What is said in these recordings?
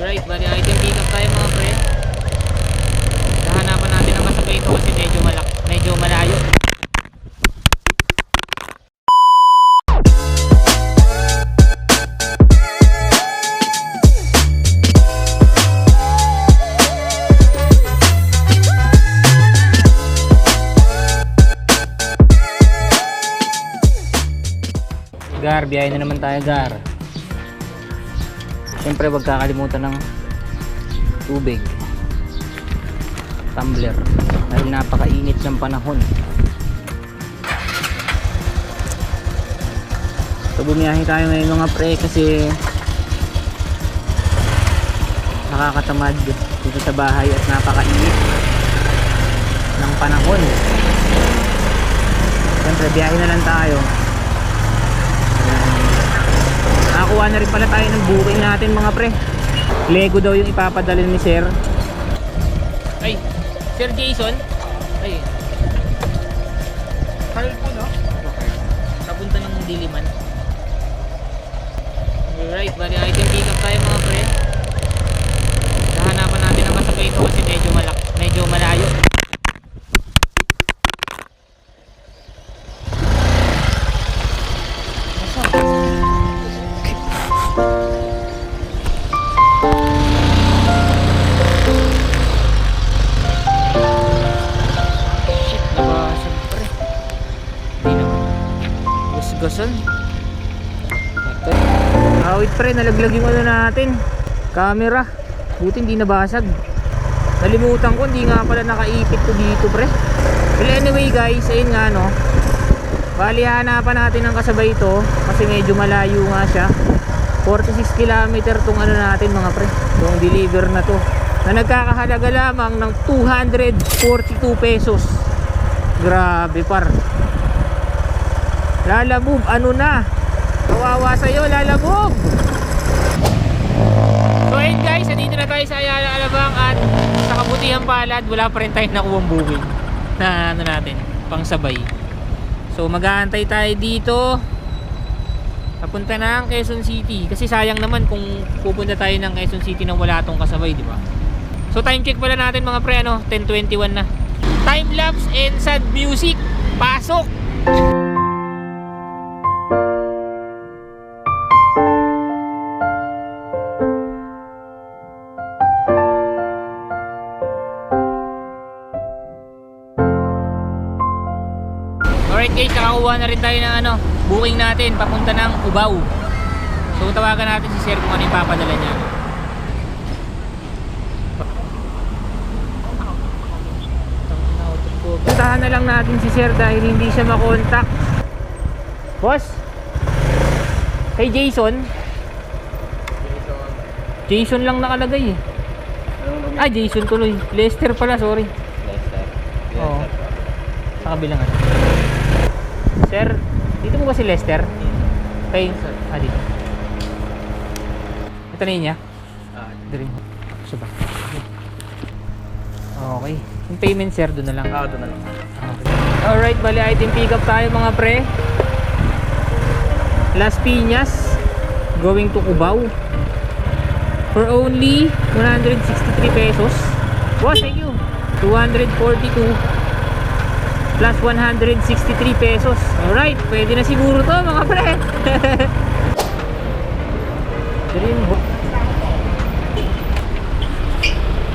Alright, bali item pick up tayo mga pre. Hahanapan natin ang kasabay ito kasi medyo malayo. Gar, biyahe na naman tayo, Gar. Siyempre wag kakalimutan ng tubig, tumbler, dahil napakainit ng panahon. So bumiyahe tayo ngayon mga pre kasi nakakatamad dito sa bahay at napakainit ng panahon. Siyempre biyahe na lang tayo. Nakakuha na rin pala tayo ng booking natin mga pre. Lego daw yung ipapadala ni Sir. Ay, Sir Jason. Ay. Kahit po no? Papunta ng Diliman. Alright, bali item pick up tayo mga pre. Hahanapan natin ang kasabay ito kasi medyo malayo. Gasol. Wait pre, nalaglag yung ano natin, camera. Buti hindi nabasag. Nalimutan ko, hindi nga pala nakaipit ko dito pre. Well anyway guys, ayun nga no. Bali hanapan natin ang kasabay ito kasi medyo malayo nga siya. 46 km tong ano natin mga pre, tong deliver na to, na nagkakahalaga lamang ng 242 pesos. Grabe par. Lalabog, ano na? Kawawa sa'yo, lalabog! So ayun guys, nandito na tayo sa Ayala Alabang at sa kabutihang palad, wala pa rin tayo nakuwang booking na ano natin, pang sabay. So mag-aantay tayo dito papunta ng Quezon City kasi sayang naman kung pupunta tayo ng Quezon City nang wala tong kasabay, di ba? So time check pala natin mga pre, ano, 10:21 na. Time lapse and sad music. Pasok! Alright guys, nakakuha na rin tayo ng ano, booking natin papunta ng Cubao. So tawagan natin si Sir kung ano yung papadala niya. Puntahan na lang natin si Sir dahil hindi siya makontak. Boss? Kay Jason? Jason lang nakalagay eh. Ah, Jason tuloy. Lester pala, sorry. Lester. Oo. Sa kabilang ano. Sir, dito mo ba si Lester? Kay, dito. Ito na yun niya? Dito rin. Gusto ba? Okay. Yung payment sir, doon na lang. Doon na lang. Okay. Alright, bali item pick up tayo mga pre. Las Piñas, going to Cubao. For only 163 pesos. Wow, thank you. 242 plus 163 pesos. Alright, pwede na siguro to mga pre.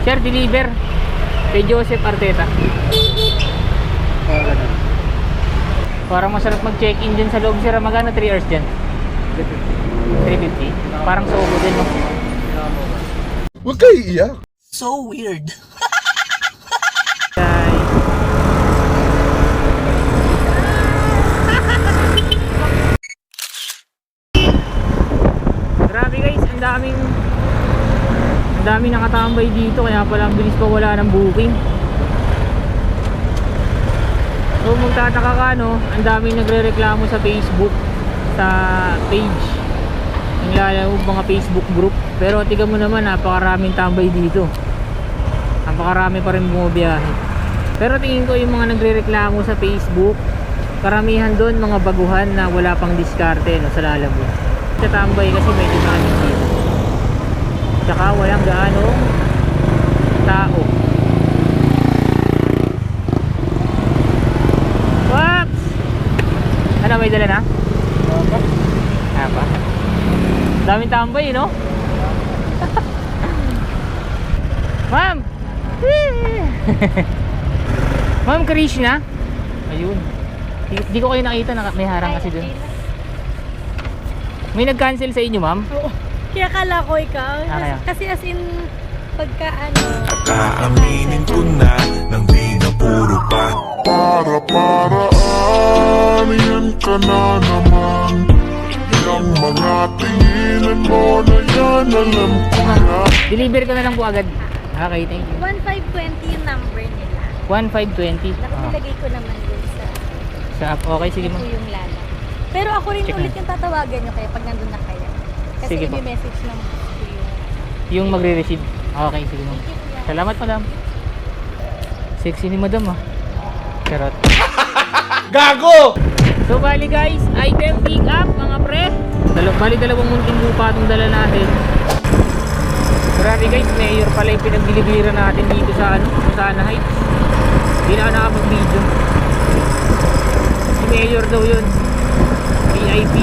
Sir, deliver kay Joseph Arteta. Parang masarap mag-check-in dyan sa loob sir. Magana 3 hours dyan? 350. Parang sobo din no? Huwag kayo iiyak. So weird. Grabe guys, ang daming nakatambay dito kaya pala ang bilis pa wala ng booking. So magtataka ka no, ang daming nagrereklamo sa Facebook, sa page, nilalaro mga Facebook group. Pero tingnan mo naman, napakaraming tambay dito, napakarami pa rin bumabiyahe. Pero tingin ko yung mga nagrereklamo sa Facebook, karamihan doon mga baguhan na wala pang diskarte no, sa lalabog. Sa tambay kasi medyo namin dito. Tsaka walang gaanong tao. Waps! Ano, may dala na? Apa? Daming tambay, no? Ma'am! Ma'am Krishna? Ayun. Di ko kayo nakita, may harang kasi dun. May nag-cancel sa inyo, ma'am? Oo. Kaya kala ko ikaw. Kaya. Kasi as in, pagka ano... Kaaminin ko na nang di na puro pa. Para-paraan, yan ka na naman. Yung mga tinginan mo na yan, alam ko na. Deliver ko na lang po agad. Okay, thank you. 1520 yung number nila. 1520. Nakalagay ko naman dun sa... Sa app. Okay, sige, Ito ma'am. yung lala. Pero ako rin Check ulit na. yung tatawagan nyo kayo pag nandun na kayo. Kasi Sige po. i-message lang ko yung... Yung magre-receive. Okay, sige, ma'am. Thank you, kuya. Salamat, madam. Sexy ni madam, ah. Charot. Gago! So, bali guys, item pick up, mga pre. Bali dalawang munting lupa itong dala natin. Grabe guys, mayor pala yung pinag-delivery natin dito sa ano, sa Sana Heights. Hindi na nakapag-video. Si mayor daw yun. VIP.